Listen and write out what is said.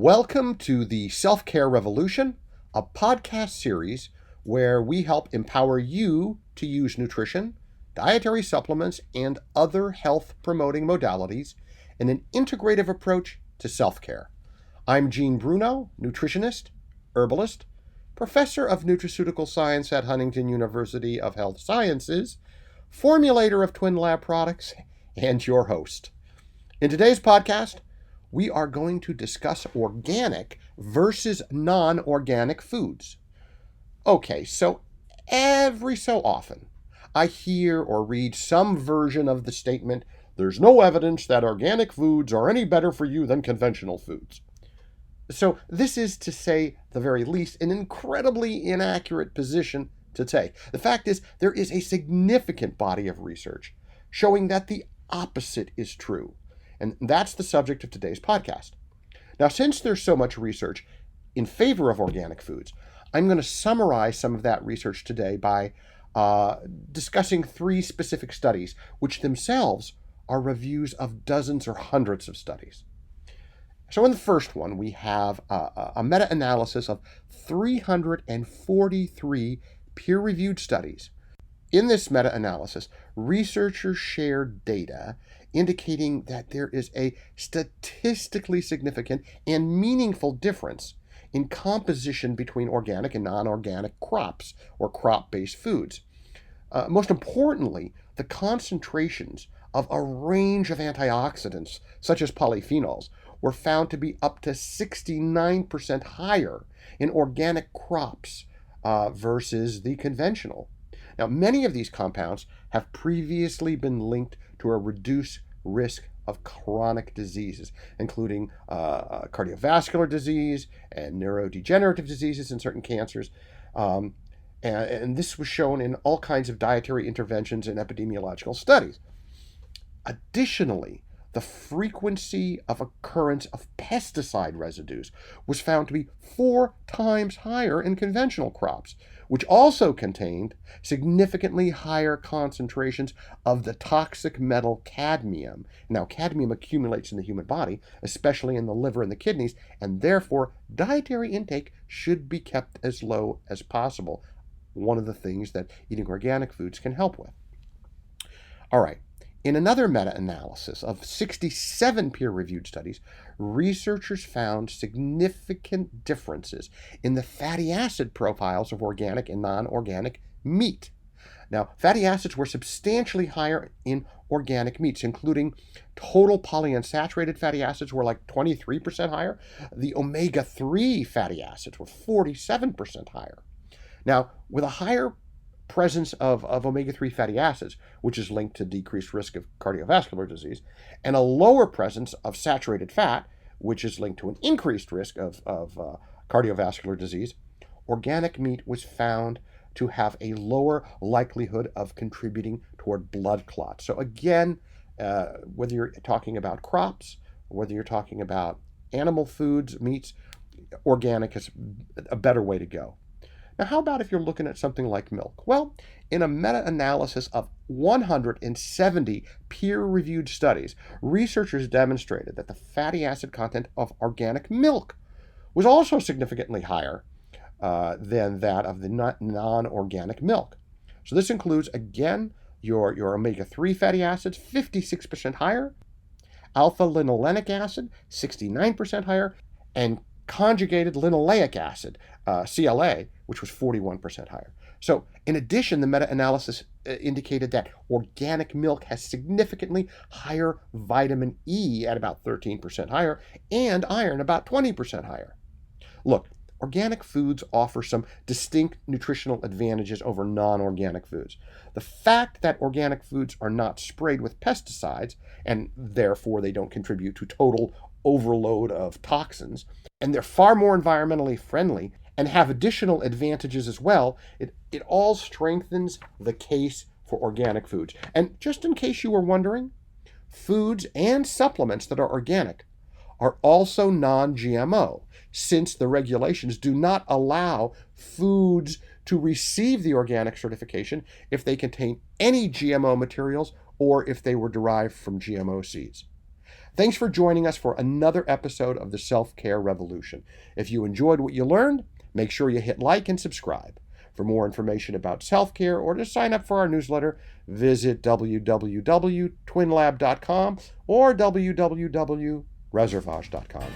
Welcome to the Self-Care Revolution, a podcast series where we help empower you to use nutrition, dietary supplements, and other health-promoting modalities in an integrative approach to self-care. I'm Gene Bruno, nutritionist, herbalist, professor of Nutraceutical Science at Huntington University of Health Sciences, formulator of Twinlab products, and your host. In today's podcast, we are going to discuss organic versus non-organic foods. Okay, so every so often, I hear or read some version of the statement, "There's no evidence that organic foods are any better for you than conventional foods." So this is, to say the very least, an incredibly inaccurate position to take. The fact is, there is a significant body of research showing that the opposite is true. And that's the subject of today's podcast. Now, since there's so much research in favor of organic foods, I'm going to summarize some of that research today by discussing three specific studies, which themselves are reviews of dozens or hundreds of studies. So in the first one, we have a meta-analysis of 343 peer-reviewed studies. In this meta-analysis, researchers shared data indicating that there is a statistically significant and meaningful difference in composition between organic and non-organic crops or crop-based foods. Most importantly, the concentrations of a range of antioxidants, such as polyphenols, were found to be up to 69% higher in organic crops versus the conventional. Now, many of these compounds have previously been linked to a reduced risk of chronic diseases, including cardiovascular disease and neurodegenerative diseases and certain cancers. And this was shown in all kinds of dietary interventions and epidemiological studies. Additionally, the frequency of occurrence of pesticide residues was found to be 4 times higher in conventional crops, which also contained significantly higher concentrations of the toxic metal cadmium. Now, cadmium accumulates in the human body, especially in the liver and the kidneys, and therefore dietary intake should be kept as low as possible. One of the things that eating organic foods can help with. All right. In another meta-analysis of 67 peer-reviewed studies, researchers found significant differences in the fatty acid profiles of organic and non-organic meat. Now, fatty acids were substantially higher in organic meats, including total polyunsaturated fatty acids were like 23% higher. The omega-3 fatty acids were 47% higher. Now, with a higher presence of omega-3 fatty acids, which is linked to decreased risk of cardiovascular disease, and a lower presence of saturated fat, which is linked to an increased risk of cardiovascular disease, organic meat was found to have a lower likelihood of contributing toward blood clots. So again, whether you're talking about crops, whether you're talking about animal foods, meats, organic is a better way to go. Now, how about if you're looking at something like milk? Well, in a meta-analysis of 170 peer-reviewed studies, researchers demonstrated that the fatty acid content of organic milk was also significantly higher than that of the non-organic milk. So this includes, again, your omega-3 fatty acids, 56% higher, alpha-linolenic acid, 69% higher, and conjugated linoleic acid, CLA, which was 41% higher. So, in addition, the meta-analysis indicated that organic milk has significantly higher vitamin E at about 13% higher and iron about 20% higher. Look, organic foods offer some distinct nutritional advantages over non-organic foods. The fact that organic foods are not sprayed with pesticides, and therefore they don't contribute to total overload of toxins, and they're far more environmentally friendly and have additional advantages as well, it all strengthens the case for organic foods. And just in case you were wondering, foods and supplements that are organic are also non-GMO, since the regulations do not allow foods to receive the organic certification if they contain any GMO materials or if they were derived from GMO seeds. Thanks for joining us for another episode of the Self-Care Revolution. If you enjoyed what you learned, make sure you hit like and subscribe. For more information about self-care or to sign up for our newsletter, visit www.twinlab.com or www.reservage.com.